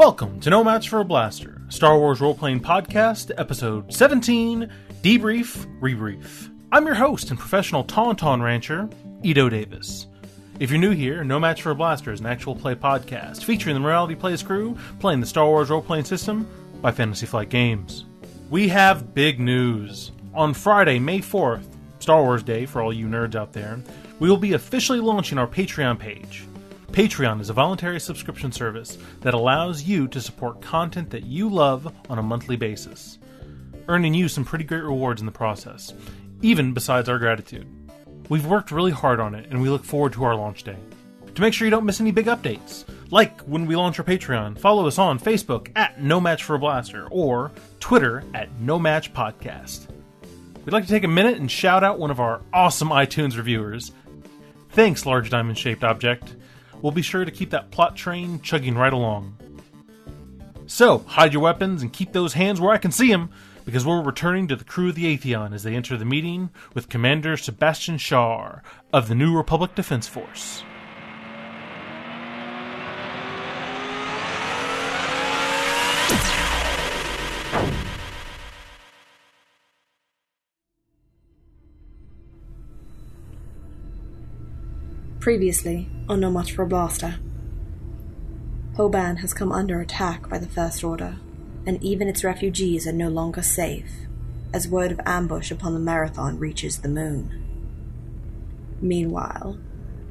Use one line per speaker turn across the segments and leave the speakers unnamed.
Welcome to No Match for a Blaster, Star Wars role-playing podcast, episode 17, Debrief, Rebrief. I'm your host and professional Tauntaun rancher, Ito Davis. If you're new here, No Match for a Blaster is an actual play podcast featuring the Morality Plays crew playing the Star Wars role-playing system by Fantasy Flight Games. We have big news. On Friday, May 4th, Star Wars Day for all you nerds out there, we will be officially launching our Patreon page. Patreon is a voluntary subscription service that allows you to support content that you love on a monthly basis, earning you some pretty great rewards in the process, even besides our gratitude. We've worked really hard on it, and we look forward to our launch day. To make sure you don't miss any big updates, like when we launch our Patreon, follow us on Facebook at No Match for a Blaster or Twitter at No Match Podcast. We'd like to take a minute and shout out one of our awesome iTunes reviewers. Thanks, Large Diamond-Shaped Object. We'll be sure to keep that plot train chugging right along. So, hide your weapons and keep those hands where I can see them, because we're returning to the crew of the Atheon as they enter the meeting with Commander Sebastian Char of the New Republic Defense Force.
Previously, on No Match for a Blaster. Hoban has come under attack by the First Order, and even its refugees are no longer safe, as word of ambush upon the Marathon reaches the moon. Meanwhile,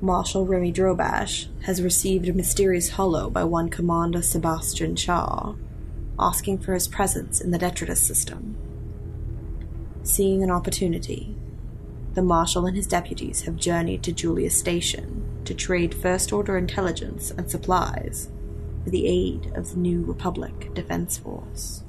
Marshal Remy Drobash has received a mysterious holo by one Commander Sebastian Char, asking for his presence in the detritus system. Seeing an opportunity, the Marshal and his deputies have journeyed to Julius Station to trade First Order intelligence and supplies for the aid of the New Republic Defense Force.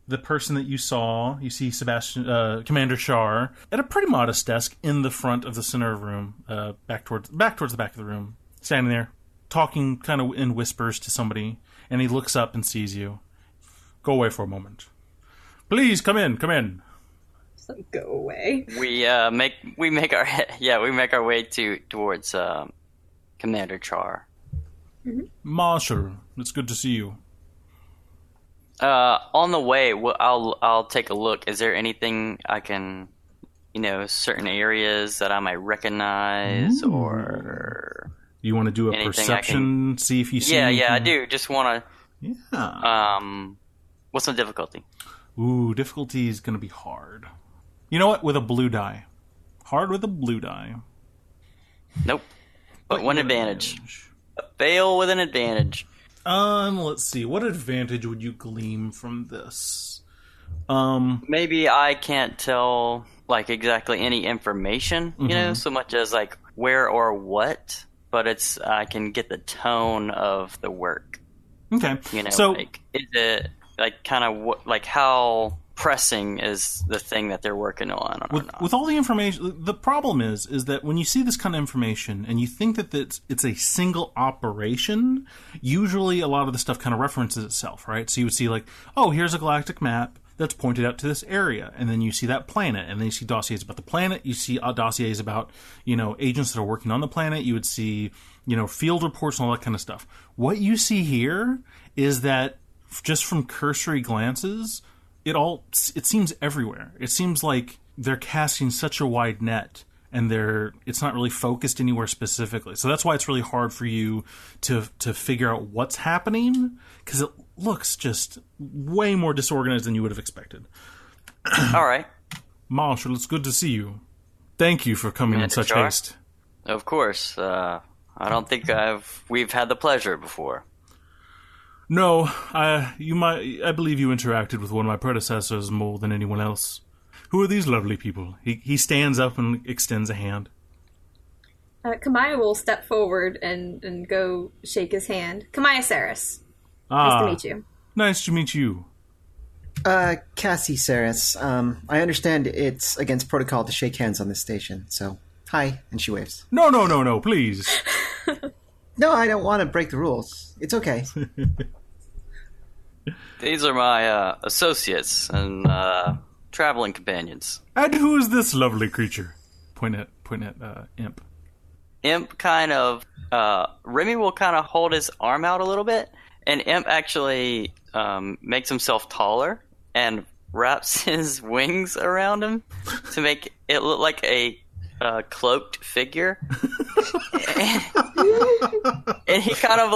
The person that you see Sebastian, Commander Char, at a pretty modest desk in the front of the center of the room, back towards the back of the room, standing there, talking kind of in whispers to somebody, and he looks up and sees you. Go away for a moment. Please come in.
Go away.
We make our way towards Commander Char.
Mm-hmm.
Marshal, it's good to see you.
On the way, I'll take a look. Is there anything I can, certain areas that I might recognize, or
you want to do a perception? See if you see.
Yeah, I do. Just want
to.
Yeah. What's the difficulty?
Ooh, difficulty is going to be hard. You know what? With a blue die. Hard with a blue die.
Nope. But one advantage. A fail with an advantage.
Let's see. What advantage would you glean from this?
Maybe I can't tell, exactly any information, so much as, where or what, but I can get the tone of the work.
Okay.
So, is it... how pressing is the thing that they're working on or not?
With all the information, the problem is that when you see this kind of information and you think that it's a single operation, usually a lot of the stuff kind of references itself, right? So you would see here's a galactic map that's pointed out to this area, and then you see that planet, and then you see dossiers about the planet, you see dossiers about, agents that are working on the planet, you would see, field reports and all that kind of stuff. What you see here is that just from cursory glances, it seems everywhere. It seems like they're casting such a wide net, and it's not really focused anywhere specifically. So that's why it's really hard for you to figure out what's happening, because it looks just way more disorganized than you would have expected.
All right.
Marshal, it's good to see you. Thank you for coming in such haste.
Of course. I don't think we've had the pleasure before.
No, I believe you interacted with one of my predecessors more than anyone else. Who are these lovely people? He stands up and extends a hand.
Kamaya will step forward and go shake his hand. Kamaya Saris. Nice to meet you.
Nice to meet you.
Cassie Saris. I understand it's against protocol to shake hands on this station, so hi, and she waves.
No, please.
No, I don't want to break the rules. It's okay.
These are my associates and traveling companions.
And who is this lovely creature? Point at Imp.
Imp kind of Remy will kind of hold his arm out a little bit, and Imp actually makes himself taller and wraps his wings around him to make it look like a cloaked figure. And he kind of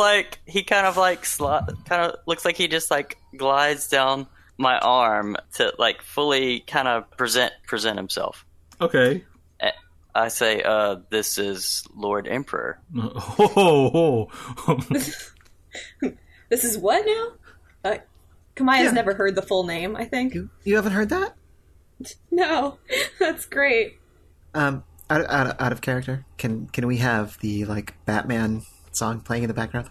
looks like he just like glides down my arm to like fully kind of present himself.
Okay.
I say, this is Lord Emperor.
This is what now? Kamaya's never heard the full name, I think.
You haven't heard that?
No, that's great.
Out of character, can we have the like Batman song playing in the background?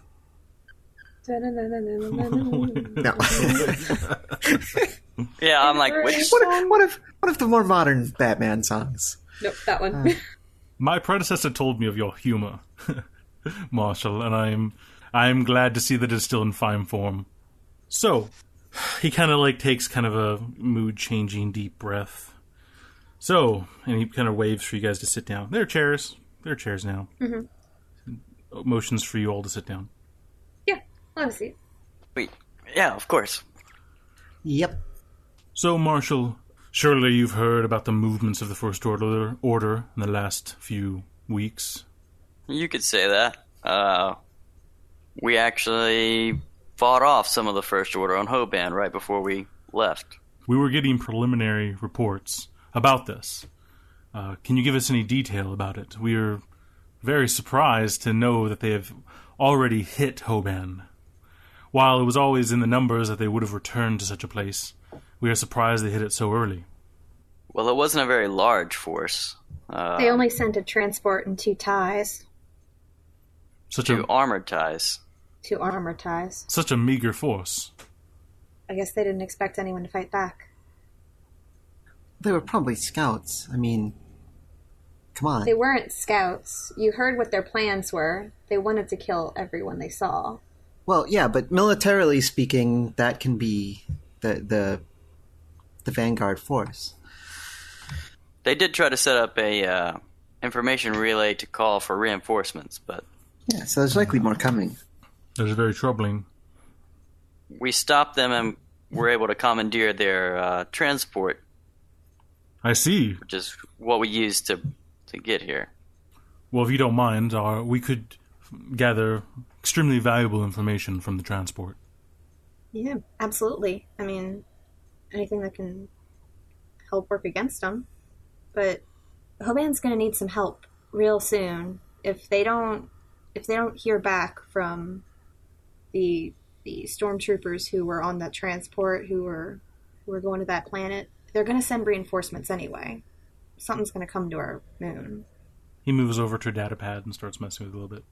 No.
Yeah, I'm like, which?
What if the more modern Batman songs?
Nope, that one.
My predecessor told me of your humor, Marshall, and I'm glad to see that it's still in fine form. So, he kind of like takes kind of a mood-changing deep breath. So, and he kind of waves for you guys to sit down. There are chairs. There are chairs now. Mm-hmm. Motions for you all to sit down.
Yeah, I'll have a seat.
Wait, yeah, of course.
Yep.
So, Marshall, surely you've heard about the movements of the First Order in the last few weeks.
You could say that. We actually fought off some of the First Order on Hoban right before we left.
We were getting preliminary reports about this. Can you give us any detail about it? We are very surprised to know that they have already hit Hoban. While it was always in the numbers that they would have returned to such a place, we are surprised they hit it so early.
Well, it wasn't a very large force.
They only sent a transport and 2 ties.
Two armored ties.
2 armored ties.
Such a meager force.
I guess they didn't expect anyone to fight back.
They were probably scouts. I mean, come on.
They weren't scouts. You heard what their plans were. They wanted to kill everyone they saw.
Well, yeah, but militarily speaking, that can be the vanguard force.
They did try to set up a information relay to call for reinforcements, but...
Yeah, so there's likely more coming.
That is very troubling.
We stopped them and were able to commandeer their transport.
I see.
Which is what we used to get here.
Well, if you don't mind, we could gather extremely valuable information from the transport.
Yeah, absolutely. I mean, anything that can help work against them. But Hoban's going to need some help real soon. If they don't hear back from the stormtroopers who were on that transport, who were going to that planet, they're going to send reinforcements anyway. Something's going to come to our moon.
He moves over to a data pad and starts messing with it a little bit.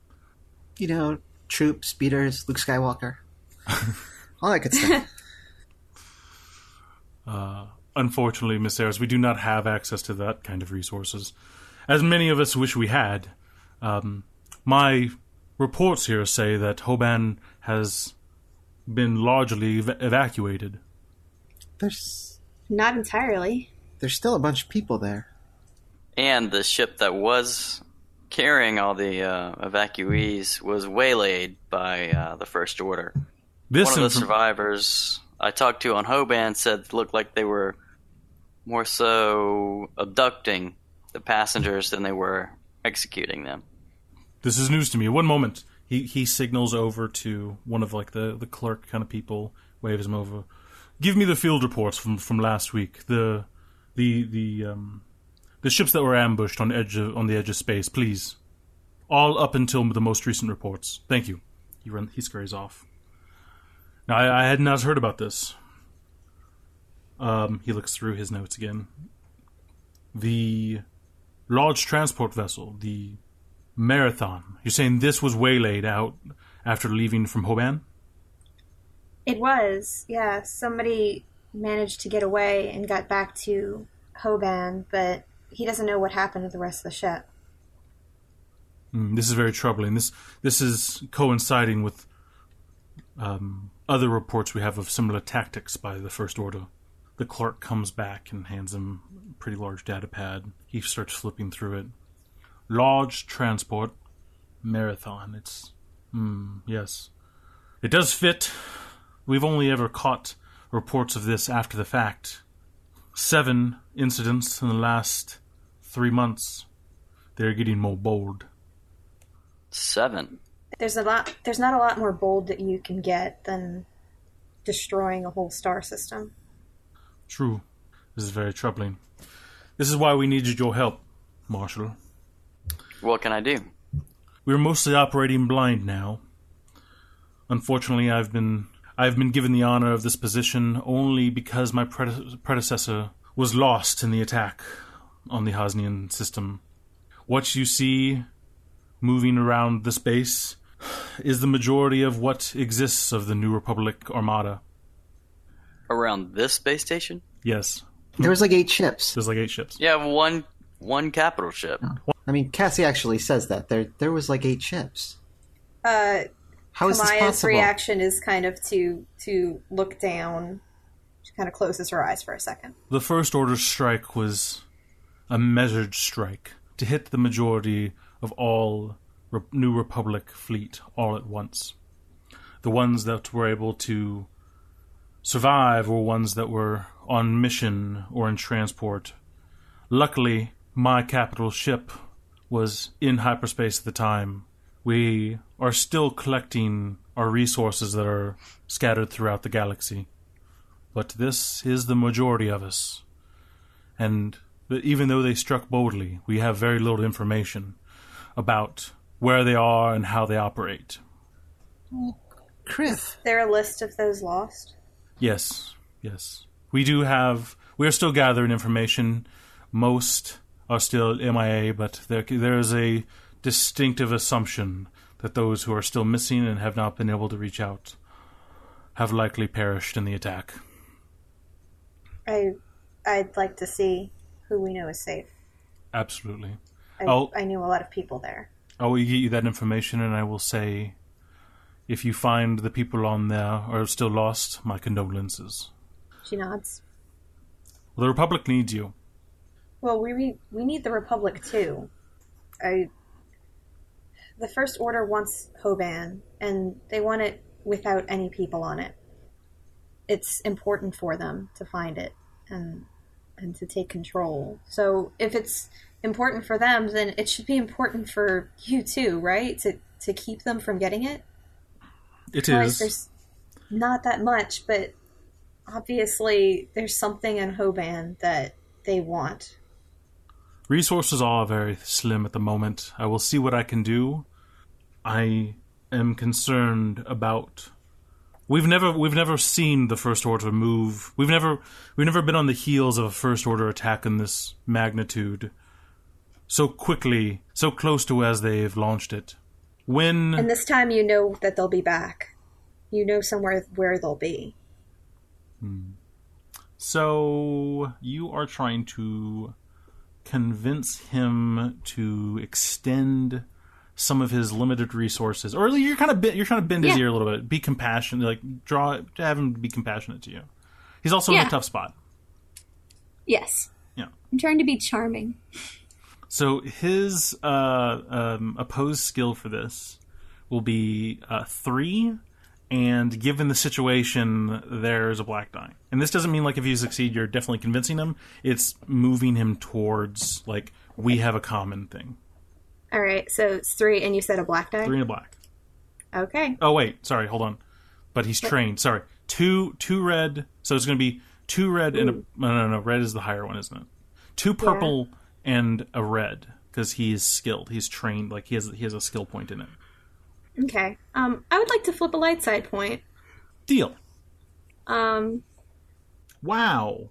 You know, troops, speeders, Luke Skywalker. All that good stuff.
Unfortunately, Miss Harris, we do not have access to that kind of resources. As many of us wish we had. My reports here say that Hoban has been largely evacuated.
Not entirely.
There's still a bunch of people there.
And the ship that was carrying all the evacuees was waylaid by the First Order. One of the survivors I talked to on Hoban said it looked like they were more so abducting the passengers than they were executing them.
This is news to me. One moment. He signals over to one of like the clerk kind of people, waves him over. Give me the field reports from last week. The ships that were ambushed on the edge of space, please. All up until the most recent reports. Thank you. He scurries off. Now I had not heard about this. He looks through his notes again. The large transport vessel, the Marathon. You're saying this was waylaid out after leaving from Hoban?
It was, yeah. Somebody managed to get away and got back to Hoban, but he doesn't know what happened to the rest of the ship.
This is very troubling. This is coinciding with other reports we have of similar tactics by the First Order. The clerk comes back and hands him a pretty large data pad. He starts flipping through it. large transport marathon. It's... yes. It does fit. We've only ever caught reports of this after the fact. 7 incidents in the last 3 months. They're getting more bold.
7?
There's not a lot more bold that you can get than destroying a whole star system.
True. This is very troubling. This is why we needed your help, Marshal.
What can I do?
We're mostly operating blind now. Unfortunately, I've been given the honor of this position only because my predecessor was lost in the attack on the Hosnian system. What you see moving around this base is the majority of what exists of the New Republic Armada.
Around this space station?
Yes.
There was like 8 ships.
There's like 8 ships.
Yeah, one capital ship.
I mean, Cassie actually says that. There was like 8 ships. How is this
Kamaya's
possible?
reaction is kind of to look down. She kind of closes her eyes for a second.
The First Order strike was a measured strike to hit the majority of all New Republic fleet all at once. The ones that were able to survive were ones that were on mission or in transport. Luckily, my capital ship was in hyperspace at the time. We are still collecting our resources that are scattered throughout the galaxy. But this is the majority of us. And even though they struck boldly, we have very little information about where they are and how they operate.
Krith.
Is there a list of those lost?
Yes. We are still gathering information. Most are still MIA, but there is a distinctive assumption that those who are still missing and have not been able to reach out have likely perished in the attack.
I'd like to see who we know is safe.
Absolutely.
I knew a lot of people there.
I will get you that information, and I will say, if you find the people on there are still lost, my condolences.
She nods.
Well, the Republic needs you.
Well, we need the Republic too. The First Order wants Hoban, and they want it without any people on it. It's important for them to find it and to take control. So if it's important for them, then it should be important for you too, right? To keep them from getting it?
It
is.
is.
There's not that much, but obviously there's something in Hoban that they want.
Resources are very slim at the moment. I will see what I can do. I am concerned about... We've never seen the First Order move. We've never been on the heels of a First Order attack in this magnitude so quickly, so close to as they've launched it.
And this time you know that they'll be back. You know somewhere where they'll be.
So you are trying to convince him to extend some of his limited resources, or you're trying to bend his ear a little bit, be compassionate, have him be compassionate to you. He's also in a tough spot.
Yes.
Yeah.
I'm trying to be charming.
So his opposed skill for this will be 3, and given the situation, there's a black die. And this doesn't mean like if you succeed, you're definitely convincing him. It's moving him towards like we have a common thing.
All right, so it's 3, and you said a black die?
3 and a black.
Okay.
Oh, wait. Sorry, hold on. But he's trained. Sorry. 2 red. So it's going to be 2 red and a... No. Red is the higher one, isn't it? 2 purple and a red, because he is skilled. He's trained. Like, he has a skill point in it.
Okay. I would like to flip a light side point.
Deal.
Wow.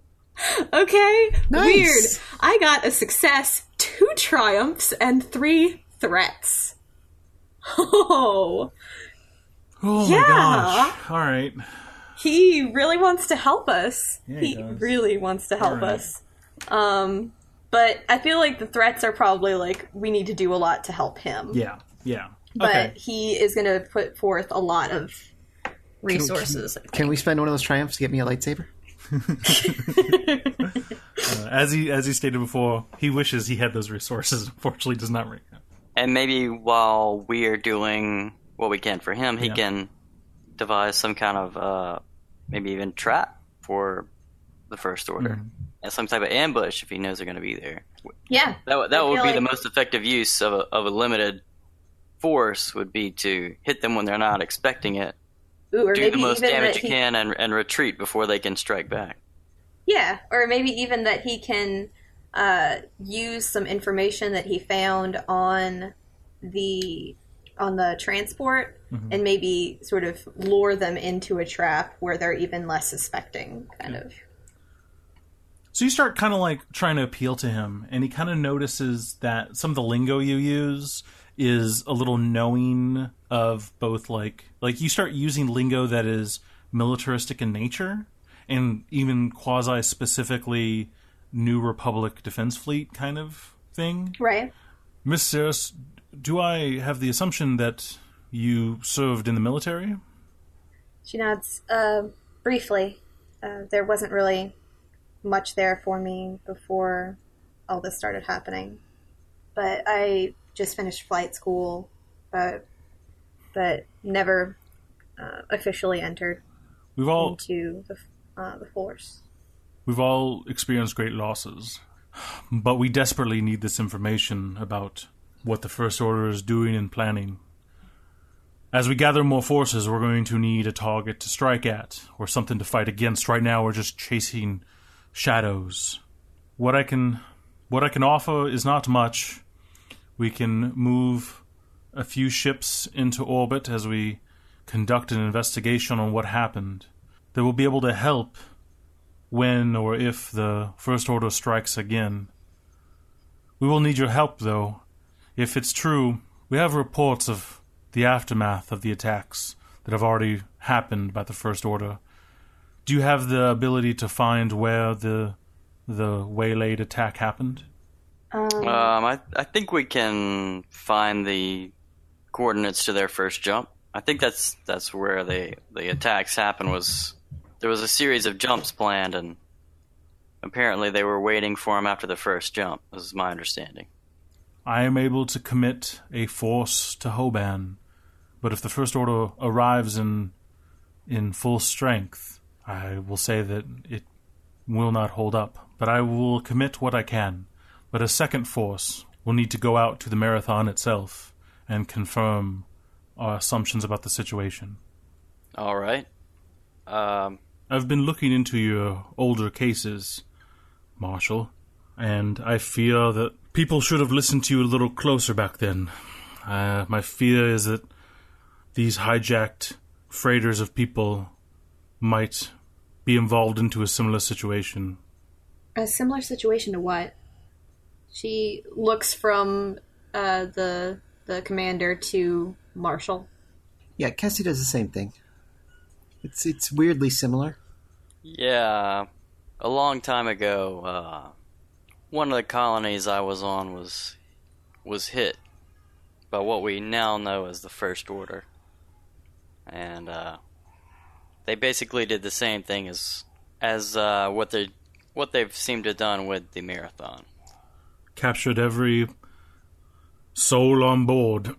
Okay.
Nice.
Weird. I got a success, 2 triumphs, and 3 threats. Oh.
Oh
Yeah.
my gosh. All right.
He really wants to help us.
Yeah,
he
does.
really wants to help
All right.
us. But I feel like the threats are probably like, we need to do a lot to help him.
Yeah.
But
Okay.
he is going to put forth a lot of resources.
Can we spend one of those triumphs to get me a lightsaber?
As he stated before, he wishes he had those resources. Unfortunately, does not right now.
And maybe while we are doing what we can for him, he can devise some kind of maybe even trap for the First Order, and some type of ambush if he knows they're going to be there.
Yeah,
that would be the most effective use of a limited force. Would be to hit them when they're not expecting it.
Ooh, or
do
maybe
the most
even
damage
that
you can and retreat before they can strike back.
Yeah, or maybe even that he can use some information that he found on the transport and maybe sort of lure them into a trap where they're even less suspecting, kind of.
So you start kind of like trying to appeal to him, and he kind of notices that some of the lingo you use is a little knowing of both, like you start using lingo that is militaristic in nature, and even quasi-specifically New Republic Defense Fleet kind of thing.
Right.
Miss Saris, do I have the assumption that you served in the military?
She nods. Briefly. There wasn't really much there for me before all this started happening. But I just finished flight school, but never officially entered into the force.
We've all experienced great losses, but we desperately need this information about what the First Order is doing and planning. As we gather more forces, we're going to need a target to strike at, or something to fight against. Right now, we're just chasing shadows. What I can offer is not much. We can move a few ships into orbit as we conduct an investigation on what happened. That will be able to help when or if the First Order strikes again. We will need your help, though. If it's true, we have reports of the aftermath of the attacks that have already happened by the First Order. Do you have the ability to find where the waylaid attack happened?
I think we can find the coordinates to their first jump. I think that's where the attacks happened. There was a series of jumps planned, and apparently they were waiting for him after the first jump. This is my understanding.
I am able to commit a force to Hoban, but if the First Order arrives in full strength, I will say that it will not hold up. But I will commit what I can. But a second force will need to go out to the marathon itself and confirm our assumptions about the situation.
All right.
I've been looking into your older cases, Marshal, and I fear that people should have listened to you a little closer back then. My fear is that these hijacked freighters of people might be involved into a similar situation.
A similar situation to what? She looks from the commander to Marshall.
Yeah, Cassie does the same thing. It's weirdly similar.
Yeah, a long time ago, one of the colonies I was on was hit by what we now know as the First Order, and they basically did the same thing as what they've seemed to have done with the marathon.
Captured every soul on board.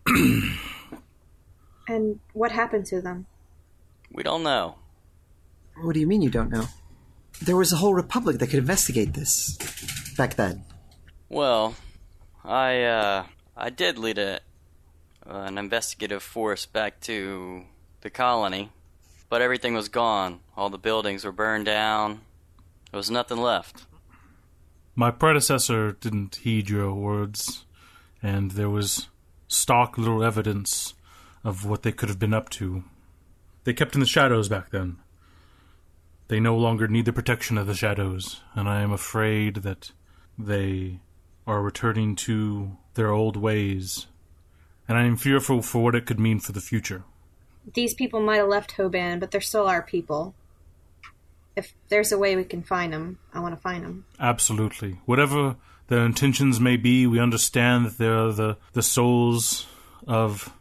And what happened to them?
We don't know.
What do you mean you don't know? There was a whole republic that could investigate this back then.
Well, I did lead an investigative force back to the colony, but everything was gone. All the buildings were burned down. There was nothing left.
My predecessor didn't heed your words, and there was stark little evidence of what they could have been up to. They kept in the shadows back then. They no longer need the protection of the shadows, and I am afraid that they are returning to their old ways, and I am fearful for what it could mean for the future.
These people might have left Hoban, but they're still our people. If there's a way we can find them, I want to find them.
Absolutely. Whatever their intentions may be, we understand that they are the souls of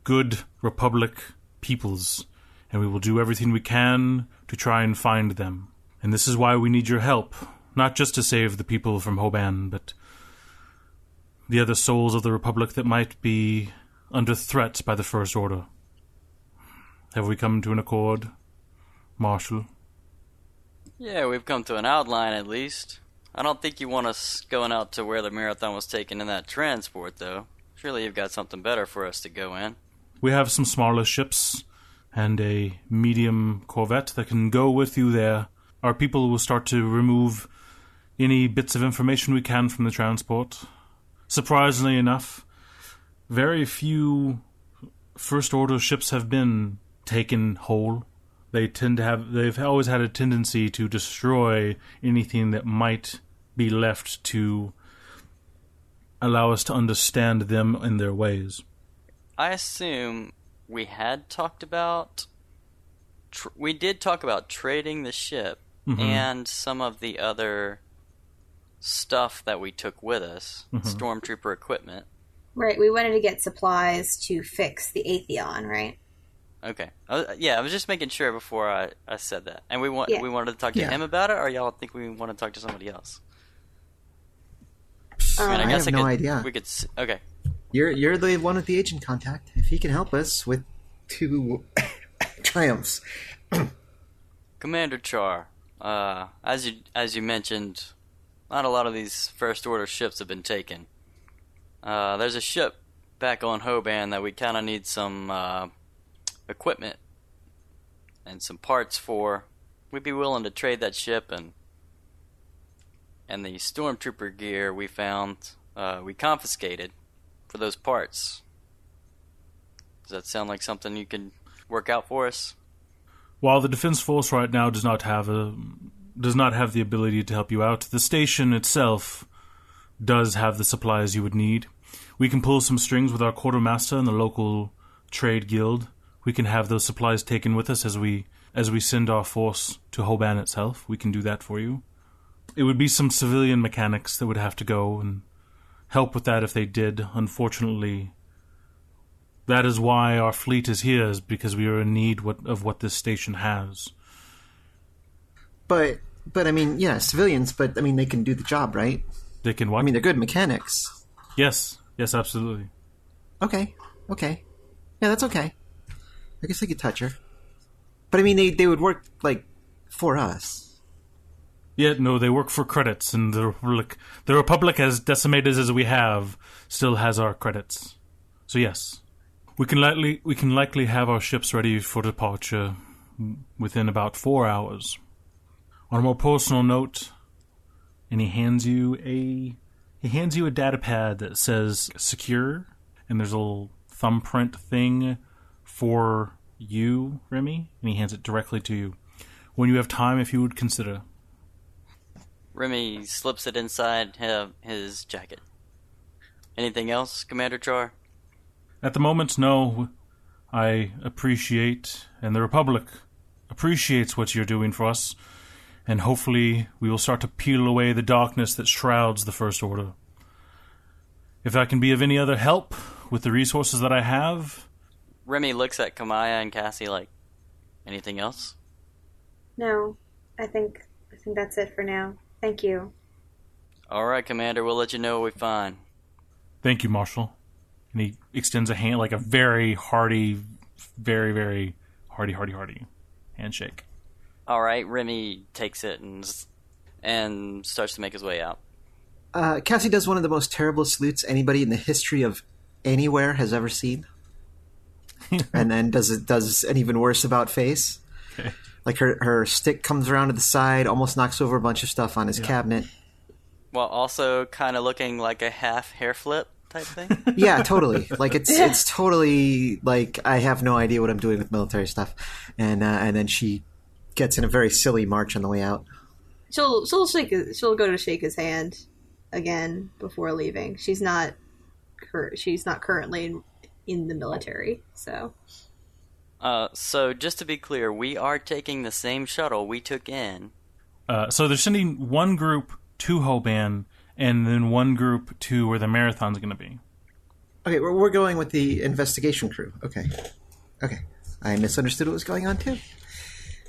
good Republic peoples, and we will do everything we can to try and find them. And this is why we need your help, not just to save the people from Hoban, but the other souls of the Republic that might be under threat by the First Order. Have we come to an accord, Marshal?
Yeah, we've come to an outline at least. I don't think you want us going out to where the Marathon was taken in that transport, though. Surely you've got something better for us to go in.
We have some smaller ships and a medium corvette that can go with you there. Our people will start to remove any bits of information we can from the transport. Surprisingly enough, very few First Order ships have been taken whole. They've always had a tendency to destroy anything that might be left to allow us to understand them and their ways.
I assume we had talked about... we did talk about trading the ship and some of the other stuff that we took with us, stormtrooper equipment.
Right, we wanted to get supplies to fix the Atheon, right?
Okay. I was just making sure before I said that. And we wanted to talk to him about it, or y'all think we want to talk to somebody else?
I have no idea.
We could. Okay.
You're the one with the agent contact. If he can help us with 2 triumphs.
Commander Char, as you mentioned, not a lot of these First Order ships have been taken. There's a ship back on Hoban that we kind of need some equipment and some parts for. We'd be willing to trade that ship and the stormtrooper gear we found, we confiscated for those parts. Does that sound like something you can work out for us?
While the Defense Force right now does not have the ability to help you out, the station itself does have the supplies you would need. We can pull some strings with our quartermaster and the local trade guild. We can have those supplies taken with us as we send our force to Hoban itself. We can do that for you. It would be some civilian mechanics that would have to go and help with that if they did. Unfortunately, that is why our fleet is here, is because we are in need of what this station has.
But I mean, yeah, civilians, but I mean, they can do the job, right?
They can what?
I mean, they're good mechanics.
Yes, absolutely.
Okay. Yeah, that's okay. I guess I could touch her. But I mean, they would work, like, for us.
Yeah, no, they work for credits, and the Republic, as decimated as we have, still has our credits. So yes, we can likely have our ships ready for departure within about 4 hours. On a more personal note, and he hands you a data pad that says secure, and there's a little thumbprint thing for you, Remy, and he hands it directly to you. When you have time, if you would consider.
Remy slips it inside his jacket. Anything else, Commander Char?
At the moment, no. I appreciate, and the Republic appreciates what you're doing for us, and hopefully we will start to peel away the darkness that shrouds the First Order. If I can be of any other help with the resources that I have...
Remy looks at Kamaya and Cassie like, anything else?
No, I think that's it for now. Thank you.
All right, Commander, we'll let you know what we find.
Thank you, Marshal. And he extends a hand, like a very hearty, very, very hearty handshake.
All right, Remy takes it and starts to make his way out.
Cassie does one of the most terrible salutes anybody in the history of anywhere has ever seen. And then does an even worse about face. Okay. Like her stick comes around to the side, almost knocks over a bunch of stuff on his cabinet.
While also kind of looking like a half hair flip type thing?
Yeah, totally. Like it's totally like I have no idea what I'm doing with military stuff. And then she gets in a very silly march on the way out.
She'll go to shake his hand again before leaving. She's not currently in the military, so...
So just to be clear, we are taking the same shuttle we took in.
So they're sending one group to Hoban, and then one group to where the marathon's going to be.
Okay, we're going with the investigation crew. Okay. I misunderstood what was going on, too.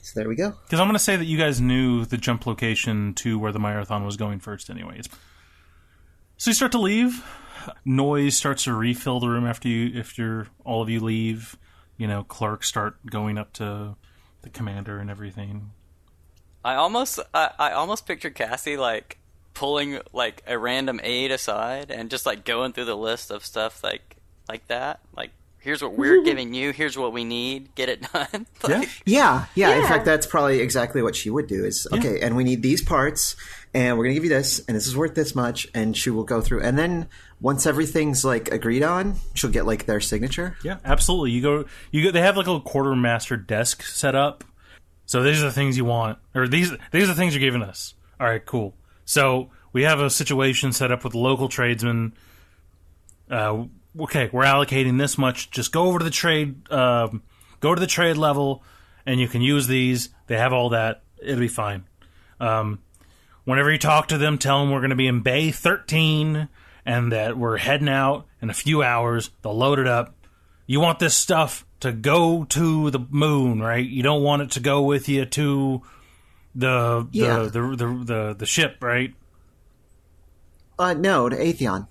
So there we go.
Because I'm going to say that you guys knew the jump location to where the marathon was going first anyways. So you start to leave. Noise starts to refill the room after all of you leave. Clerks start going up to the commander and everything.
I almost picture Cassie like pulling like a random aide aside and just like going through the list of stuff like that. Like, here's what we're giving you. Here's what we need. Get it done.
Yeah. In fact, that's probably exactly what she would do is, okay, and we need these parts, and we're going to give you this, and this is worth this much, and she will go through. And then once everything's, like, agreed on, she'll get, like, their signature.
Yeah, absolutely. You go. They have, like, a quartermaster desk set up. So these are the things you want. Or these are the things you're giving us. All right, cool. So we have a situation set up with local tradesmen. Okay, we're allocating this much. Just go over to the trade, level, and you can use these. They have all that. It'll be fine. Whenever you talk to them, tell them we're going to be in Bay 13 and that we're heading out in a few hours. They'll load it up. You want this stuff to go to the moon, right? You don't want it to go with you to the ship, right?
No, to Atheon.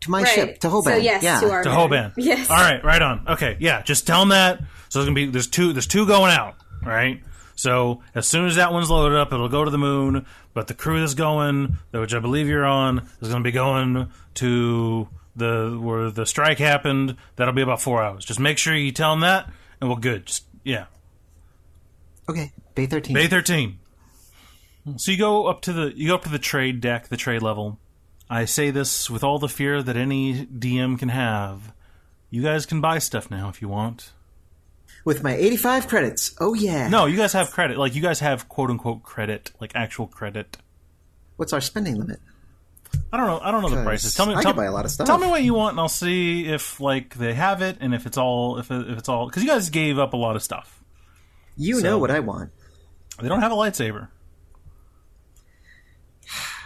To my ship, to Hoban.
So yes, to our
to Hoban.
Yes.
All right on. Okay, yeah, just tell them that. So there's two going out, right? So as soon as that one's loaded up, it'll go to the moon. But the crew that's going, which I believe you're on, is going to be going to where the strike happened. That'll be about 4 hours. Just make sure you tell them that, and we're good.
Okay, Bay 13.
Bay 13. So you go up to the trade deck, the trade level. I say this with all the fear that any DM can have. You guys can buy stuff now if you want.
With my 85 credits. Oh, yeah.
No, you guys have credit. Like, you guys have quote-unquote credit. Like, actual credit.
What's our spending limit?
I don't know the prices. Tell me.
I can buy a lot of stuff.
Tell me what you want, and I'll see if, like, they have it, and if it's all... Because you guys gave up a lot of stuff.
You know what I want.
They don't have a lightsaber.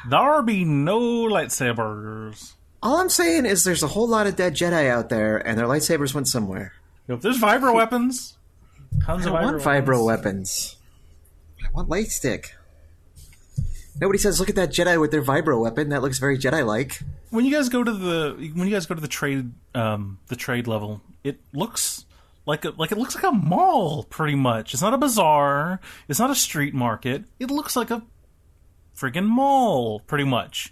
There be no lightsabers.
All I'm saying is there's a whole lot of dead Jedi out there, and their lightsabers went somewhere.
If there's vibro weapons, tons of
I don't want vibro weapons. I want light stick. Nobody says, "Look at that Jedi with their vibro weapon. That looks very Jedi-like."
When you guys go to the trade level, it looks like a mall, pretty much. It's not a bazaar. It's not a street market. It looks like a friggin' mall, pretty much.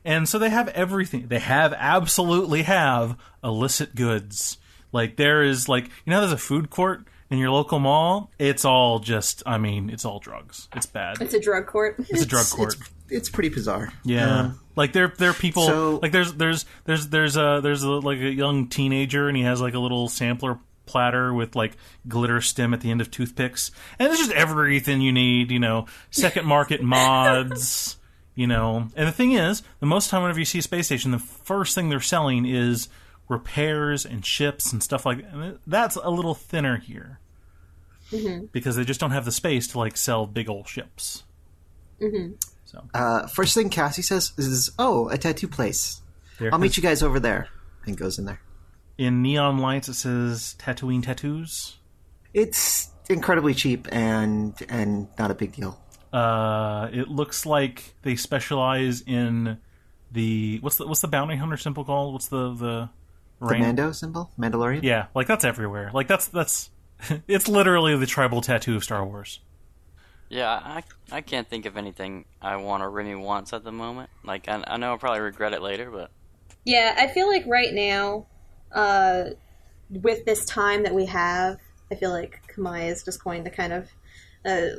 And so they have everything. They absolutely have illicit goods. Like, there is, like, there's a food court in your local mall? It's all just, it's all drugs. It's bad.
It's a drug court.
It's a drug court.
It's pretty bizarre.
Yeah. Like, there are people, like, there's like a young teenager, and he has, like, a little sampler platter with, like, glitter stem at the end of toothpicks. And there's just everything you need, second market mods, And the thing is, the most time whenever you see a space station, the first thing they're selling is repairs and ships and stuff like that. That's a little thinner here. Mm-hmm. Because they just don't have the space to, like, sell big old ships.
Mm-hmm.
So
first thing Cassie says is, a tattoo place. I'll meet you guys over there. And goes in there.
In neon lights it says Tatooine Tattoos.
It's incredibly cheap and not a big deal.
It looks like they specialize in the what's the bounty hunter symbol called? What's the
Mando symbol? Mandalorian?
Yeah, like that's everywhere. Like that's it's literally the tribal tattoo of Star Wars.
Yeah, I can't think of anything I want or Remy wants at the moment. Like, I know I'll probably regret it later, but...
Yeah, I feel like right now, with this time that we have, I feel like Kamai is just going to kind of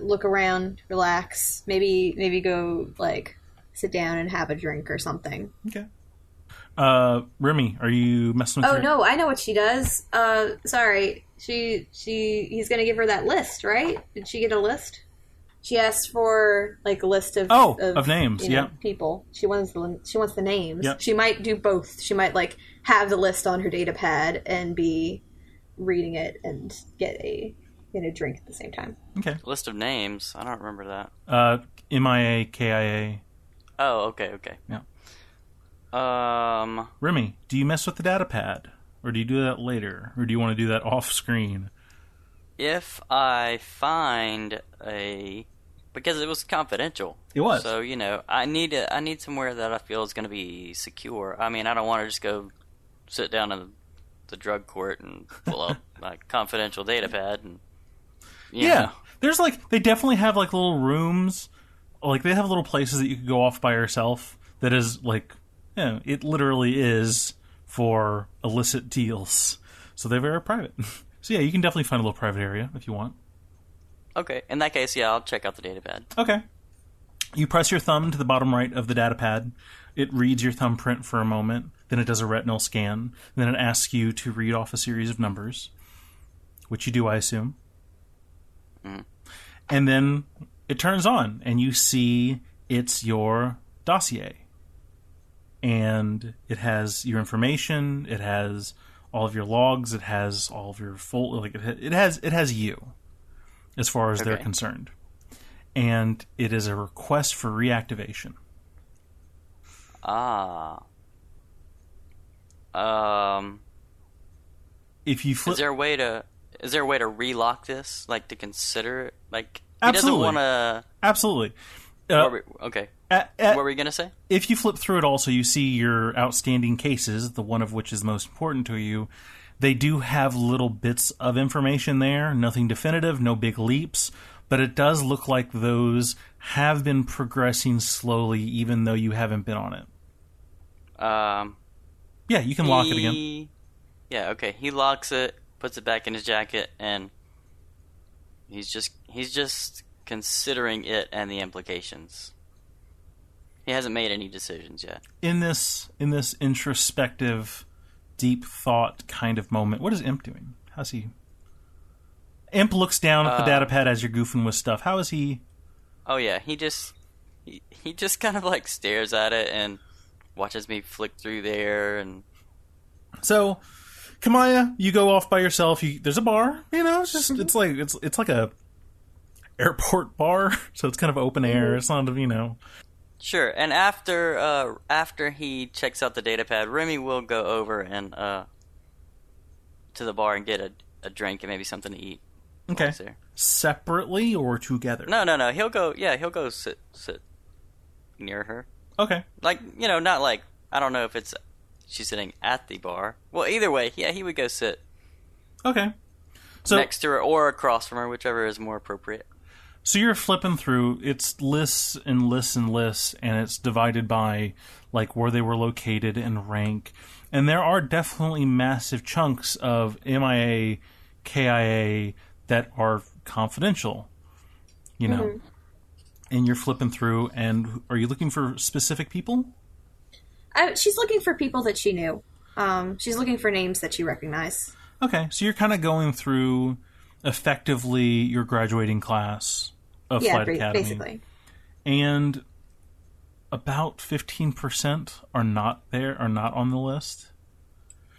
look around, relax, maybe go, like, sit down and have a drink or something.
Okay. Remy, are you messing with
Oh, no, I know what she does. Sorry. He's going to give her that list, right? Did she get a list? She asked for, like, a list of
names,
people. She wants the names.
Yep.
She might do both. She might, like, have the list on her data pad and be reading it and get a drink at the same time.
Okay.
List of names. I don't remember that.
MIA, KIA.
Oh, okay.
Yeah. Remy, do you mess with the data pad? Or do you do that later? Or do you want to do that off screen?
if I find a... Because it was confidential.
It was.
So, I need somewhere that I feel is going to be secure. I mean, I don't want to just go sit down in the drug court and pull up my confidential data pad. And,
yeah. There's they definitely have little rooms. They have little places that you could go off by yourself that is it literally is for illicit deals. So they're very private. So yeah, you can definitely find a little private area if you want.
Okay, in that case, yeah, I'll check out the datapad.
Okay. You press your thumb to the bottom right of the datapad. It reads your thumbprint for a moment. Then it does a retinal scan. Then it asks you to read off a series of numbers, which you do, I assume.
Mm.
And then it turns on, and you see it's your dossier. And it has your information. It has all of your logs. It has all of your it has you, as far as they're concerned. And it is a request for reactivation. If you flip...
Is there a way to relock this? To consider it? He
Absolutely.
doesn't want to...
Absolutely.
Okay. What were you going to say?
If you flip through it also, you see your outstanding cases, the one of which is most important to you. They do have little bits of information there, nothing definitive, no big leaps, but it does look like those have been progressing slowly, even though you haven't been on it. Yeah, you can lock it again.
Yeah, okay. He locks it, puts it back in his jacket, and he's just considering it and the implications. He hasn't made any decisions yet.
In this introspective, deep thought kind of moment, what is Imp doing? How's he? Imp looks down at the datapad as you're goofing with stuff. How is he?
Oh yeah, he just kind of stares at it and watches me flick through there. And
so, Kamaya, you go off by yourself. There's a bar. It's just it's like a airport bar, so it's kind of open air. It's not
Sure, and after he checks out the datapad, Remy will go over and to the bar and get a drink and maybe something to eat.
Okay. Separately or together?
No. He'll go sit near her.
Okay.
Not I don't know if she's sitting at the bar. Well, either way, yeah, he would go sit.
Okay. So
next to her or across from her, whichever is more appropriate.
So you're flipping through, it's lists and lists and lists, and it's divided by, where they were located and rank. And there are definitely massive chunks of MIA, KIA that are confidential, And you're flipping through, and are you looking for specific people?
She's looking for people that she knew. She's looking for names that she recognized.
Okay, so you're kind of going through... effectively your graduating class of Flight Academy.
Basically.
And about 15% are not on the list.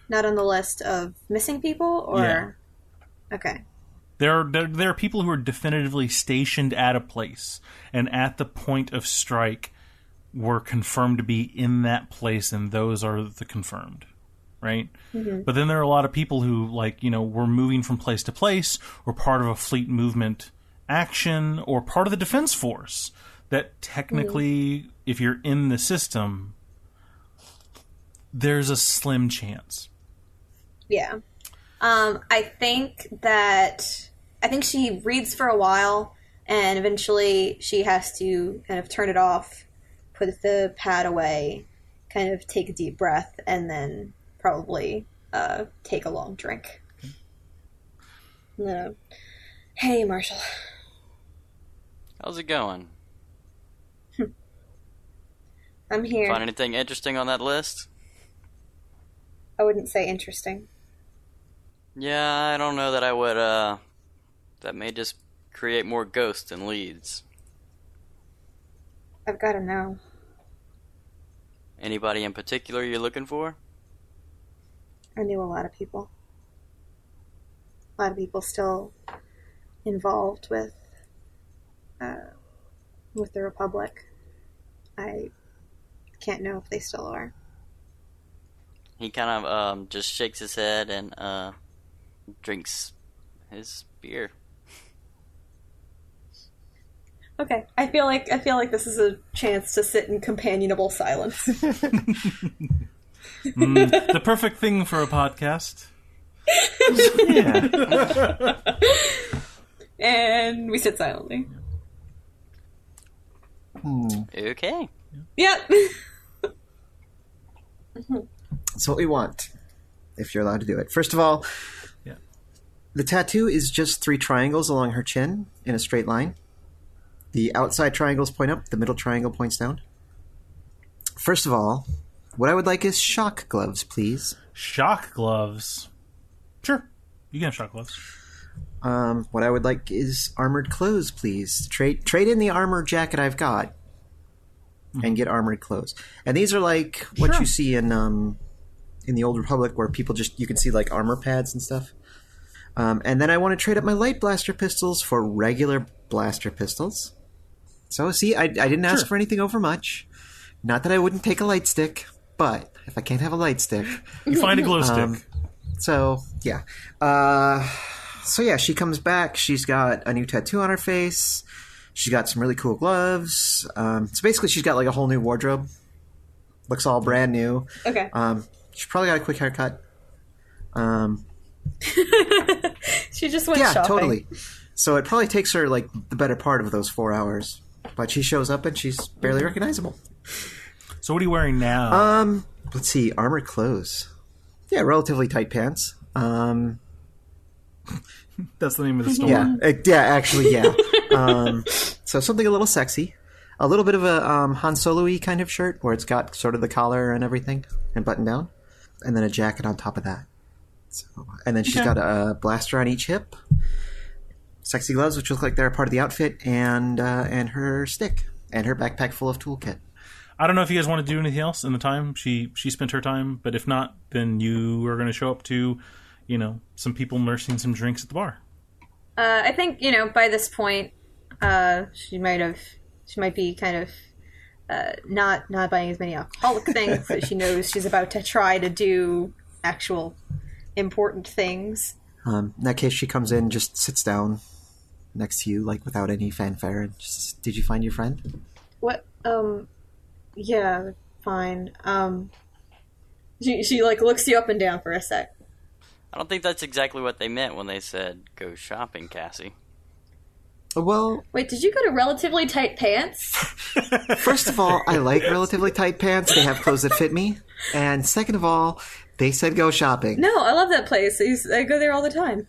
Not on the list of missing people, or
yeah.
Okay.
There are people who are definitively stationed at a place and at the point of strike were confirmed to be in that place, and those are the confirmed. Right?
Mm-hmm.
But then there are a lot of people who, were moving from place to place, or part of a fleet movement action, or part of the defense force, that technically, if you're in the system, there's a slim chance.
Yeah. I think she reads for a while, and eventually she has to kind of turn it off, put the pad away, kind of take a deep breath, and then probably take a long drink. No. Hey, Marshall.
How's it going?
I'm here.
Find anything interesting on that list?
I wouldn't say interesting.
Yeah, I don't know that I would, that may just create more ghosts than leads.
I've got to know.
Anybody in particular you're looking for?
I knew a lot of people. A lot of people still involved with the Republic. I can't know if they still are.
He kind of just shakes his head and drinks his beer.
Okay, I feel like this is a chance to sit in companionable silence.
The perfect thing for a podcast.
Yeah.
And we sit silently.
Okay.
Yep.
That's what we want, if you're allowed to do it. First of all,
Yeah.
the tattoo is just 3 triangles along her chin in a straight line. The outside triangles point up, the middle triangle points down. First of all, what I would like is shock gloves, please.
Shock gloves. Sure. You can have shock gloves.
What I would like is armored clothes, please. Trade in the armor jacket I've got and get armored clothes. And these are like what
Sure.
you see in the Old Republic, where people you can see like armor pads and stuff. And then I want to trade up my light blaster pistols for regular blaster pistols. So see, I didn't ask
Sure.
for anything over much. Not that I wouldn't take a light stick, but if I can't have a light stick,
You find a glow stick.
so yeah. So yeah, she comes back. She's got a new tattoo on her face. She's got some really cool gloves. So basically, she's got like a whole new wardrobe. Looks all brand new.
Okay.
She's probably got a quick haircut.
She just went
Yeah,
shopping.
totally. So it probably takes her like the better part of those 4 hours. But she shows up and she's barely recognizable.
So what are you wearing now?
Let's see, armored clothes. Yeah, relatively tight pants.
That's the name of the store.
Yeah. So something a little sexy. A little bit of a Han Solo-y kind of shirt where it's got sort of the collar and everything and button down. And then a jacket on top of that. And then she's got a blaster on each hip. Sexy gloves, which look like they're a part of the outfit, and her stick. And her backpack full of toolkit.
I don't know if you guys want to do anything else in the time she spent her time, but if not, then you are going to show up to, some people nursing some drinks at the bar.
I think, by this point, she might be kind of not buying as many alcoholic things, so she knows she's about to try to do actual important things.
In that case, she comes in, just sits down next to you, like without any fanfare, and just, did you find your friend?
What? Yeah, fine. She like looks you up and down for a sec.
I don't think that's exactly what they meant when they said go shopping, Cassie.
Well,
Wait, did you go to relatively tight pants?
first of all, I like relatively tight pants. They have clothes that fit me. And second of all, they said go shopping.
No, I love that place. I go there all the time.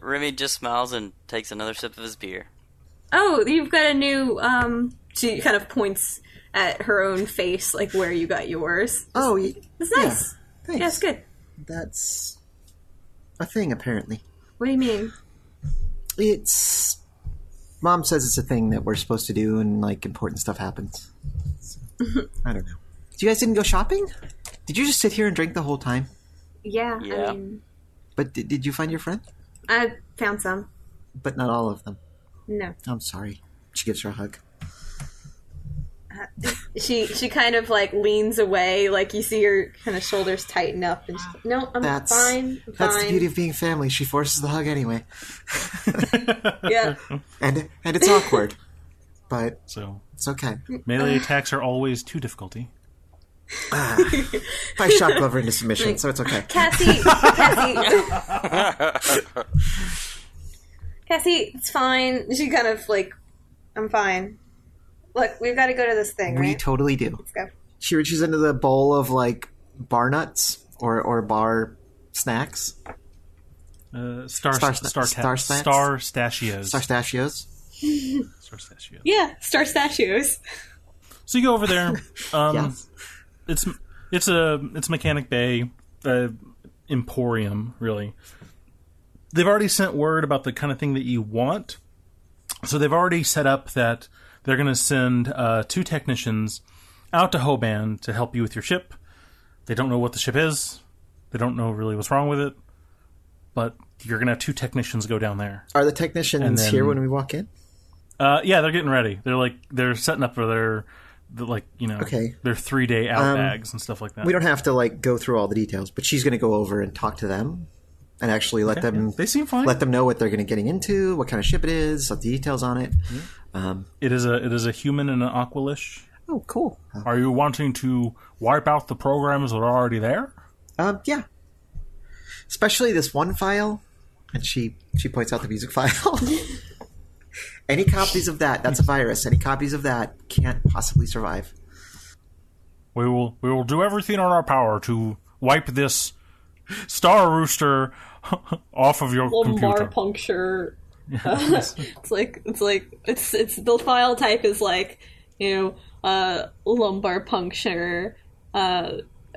Remy just smiles and takes another sip of his beer.
Oh, you've got a new, she kind of points at her own face, like where you got yours.
Oh,
It's nice.
thanks.
Yeah, it's good.
That's a thing, apparently.
What do you mean?
It's... Mom says it's a thing that we're supposed to do and, like, important stuff happens. So, I don't know. You guys didn't go shopping? Did you just sit here and drink the whole time?
Yeah,
Yeah.
I mean,
But did you find your friend?
I found some.
But not all of them.
No.
I'm sorry. She gives her a hug.
She kind of like leans away, like you see her kind of shoulders tighten up, and she's, no, I'm
That's
fine. I'm
That's
fine.
the beauty of being family. She forces the hug anyway.
Yeah.
And it's awkward. But
So
it's okay.
melee attacks are always too difficulty.
I shock Glover into submission, so it's okay.
Cassie, it's fine. She kind of like, I'm fine. Look, we've got to go to this thing,
We
right?
totally do.
Let's go.
She reaches into the bowl of like bar nuts or bar snacks.
Stachios.
Starstachios.
Starstachios.
Yeah, Star Statues.
So you go over there.
Yes.
It's a Mechanic Bay emporium, really. They've already sent word about the kind of thing that you want. So they've already set up that they're going to send 2 technicians out to Hoban to help you with your ship. They don't know what the ship is. They don't know really what's wrong with it. But you're going to have 2 technicians go down there.
Are the technicians here when we walk in?
Yeah, they're getting ready. They're setting up for their
Okay.
their 3-day out bags and stuff like that.
We don't have to like go through all the details, but she's going to go over and talk to them and actually let them.
They seem fine.
Let them know what they're going to getting into, what kind of ship it is, the details on it.
It is a human and an Aqualish.
Oh, cool.
Are you wanting to wipe out the programs that are already there?
Yeah. Especially this one file, and she points out the music file. Any copies of that's a virus. Any copies of that can't possibly survive.
We will do everything in our power to wipe this Star Rooster off of your computer.
Lumbar puncture. It's the file type is like, lumbar puncture,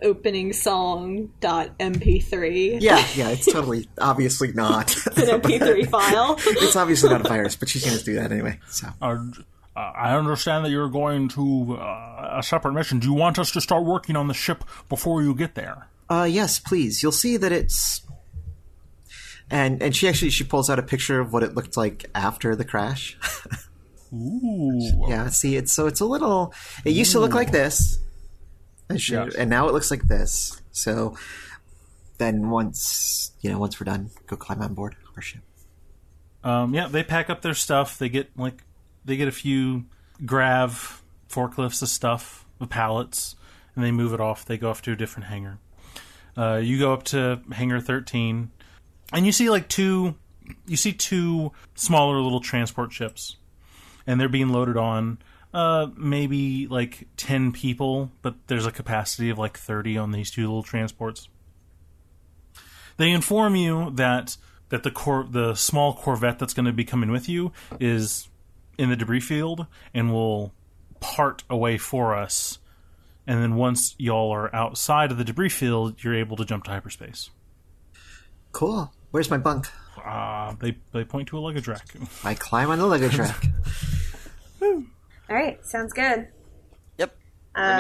opening song .mp3.
Yeah, it's totally obviously not.
It's an MP3 file.
It's obviously not a virus, but she's going to do that anyway. So.
I understand that you're going to a separate mission. Do you want us to start working on the ship before you get there?
Yes, please. You'll see that it's... And she pulls out a picture of what it looked like after the crash.
Ooh.
Yeah, see, it's a little... It used to look like this, and now it looks like this. So then once we're done, go climb on board our ship.
They pack up their stuff. They get a few grav forklifts of stuff, of pallets, and they move it off. They go off to a different hangar. You go up to hangar 13, and you see two smaller little transport ships, and they're being loaded on maybe like 10 people, but there's a capacity of like 30 on these two little transports. They inform you that the small corvette that's going to be coming with you is in the debris field and will part away for us. And then once y'all are outside of the debris field, you're able to jump to hyperspace.
Cool. Where's my bunk?
They point to a luggage rack.
I climb on the luggage rack.
All right, sounds good.
Yep.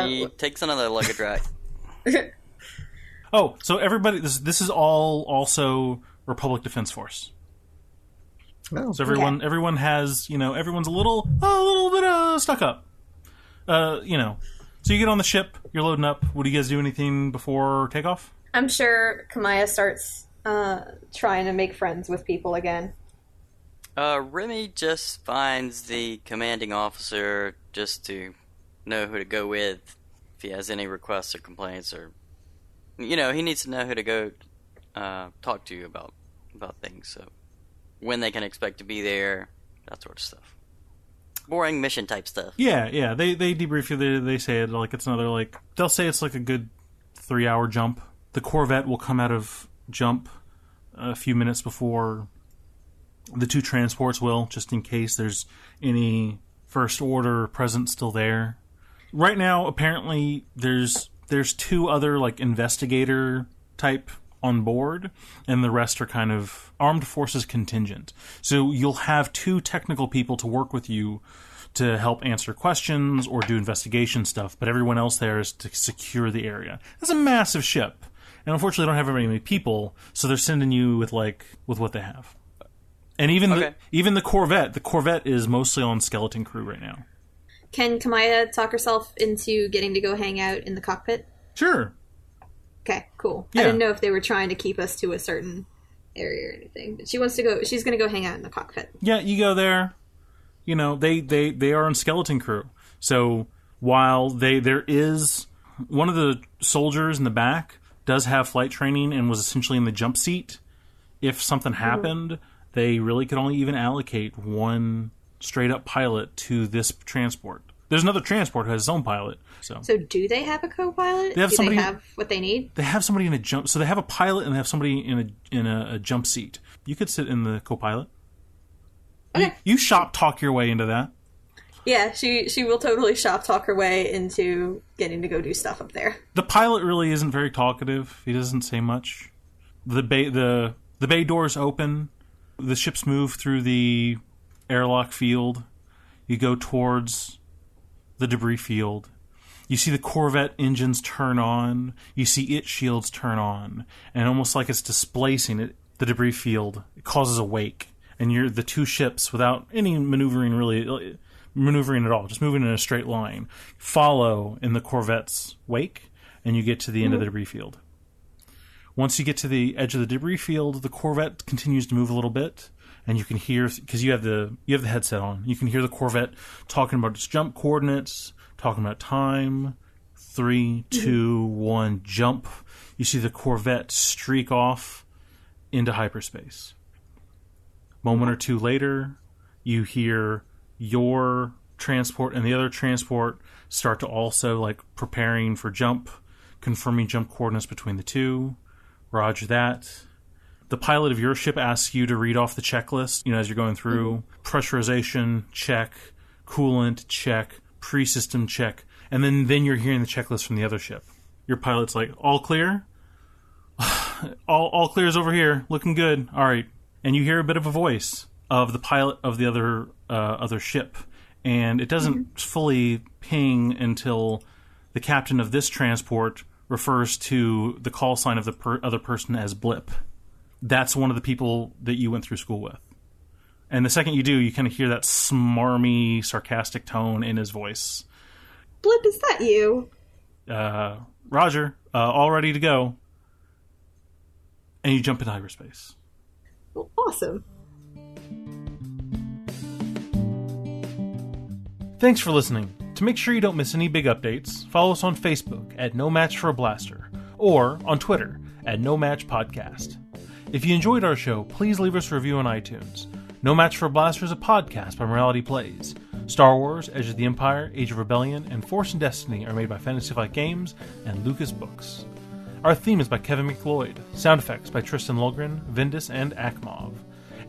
He takes another luggage rack.
Oh, so everybody, this is all also Republic Defense Force.
Oh,
so everyone has, everyone's a little bit stuck up. So you get on the ship, you're loading up. Would you guys do anything before takeoff?
I'm sure Kamaya starts trying to make friends with people again.
Remy just finds the commanding officer just to know who to go with if he has any requests or complaints, or he needs to know who to go talk to about things. So when they can expect to be there, that sort of stuff. Boring mission type stuff.
Yeah. They debrief you. They say it like it's another they'll say it's like a good 3-hour jump. The Corvette will come out of jump a few minutes before the two transports will, just in case there's any First Order presence still there. Right now, apparently, there's two other investigator type on board, and the rest are kind of armed forces contingent. So you'll have 2 technical people to work with you to help answer questions or do investigation stuff, but everyone else there is to secure the area. It's a massive ship, and unfortunately they don't have very many people, so they're sending you with what they have. And even the Corvette is mostly on skeleton crew right now.
Can Kamaya talk herself into getting to go hang out in the cockpit?
Sure.
Okay, cool.
Yeah.
I didn't know if they were trying to keep us to a certain area or anything. But she wants to go. She's going to go hang out in the cockpit.
Yeah, you go there. They are on skeleton crew. So while there is one of the soldiers in the back does have flight training and was essentially in the jump seat, if something happened, they really could only even allocate one straight up pilot to this transport. There's another transport who has its own pilot. So
do they have a co-pilot?
They
have what they need?
They have somebody in a jump. So they have a pilot and they have somebody in a jump seat. You could sit in the co-pilot.
Okay.
You shop talk your way into that.
Yeah, she will totally shop talk her way into getting to go do stuff up there.
The pilot really isn't very talkative. He doesn't say much. The bay doors open. The ships move through the airlock field. You go towards the debris field. You see the Corvette engines turn on. You see its shields turn on. And almost like it's displacing it, the debris field, it causes a wake. And you're the two ships, without any maneuvering at all, just moving in a straight line, follow in the Corvette's wake, and you get to the end of the debris field. Once you get to the edge of the debris field, the Corvette continues to move a little bit, and you can hear, because you have the headset on, you can hear the Corvette talking about its jump coordinates, talking about time. 3, 2, 1, jump. You see the Corvette streak off into hyperspace. Moment or two later, you hear your transport and the other transport start to also, like, preparing for jump, confirming jump coordinates between the two. Roger that. The pilot of your ship asks you to read off the checklist, as you're going through. Pressurization, check. Coolant, check. Pre-system, check. And then you're hearing the checklist from the other ship. Your pilot's like, all clear? all clear's over here. Looking good. All right. And you hear a bit of a voice of the pilot of the other ship. And it doesn't fully ping until the captain of this transport refers to the call sign of the other person as Blip. That's one of the people that you went through school with. And the second you do, you kind of hear that smarmy, sarcastic tone in his voice.
Blip, is that you?
Roger, all ready to go. And you jump into hyperspace.
Well, awesome.
Thanks for listening. To make sure you don't miss any big updates, follow us on Facebook at No Match for a Blaster, or on Twitter at No Match Podcast. If you enjoyed our show, please leave us a review on iTunes. No Match for a Blaster is a podcast by Morality Plays. Star Wars, Edge of the Empire, Age of Rebellion, and Force and Destiny are made by Fantasy Flight Games and Lucas Books. Our theme is by Kevin McLeod. Sound effects by Tristan Lulgren, Vindus, and Akmov.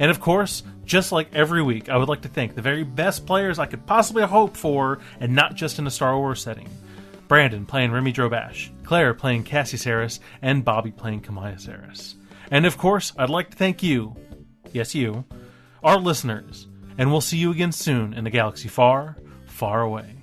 And of course, just like every week, I would like to thank the very best players I could possibly hope for, and not just in a Star Wars setting. Brandon playing Remy Drobash, Claire playing Cassie Saris, and Bobby playing Kamaya Saris. And of course, I'd like to thank you, yes you, our listeners, and we'll see you again soon in a galaxy far, far away.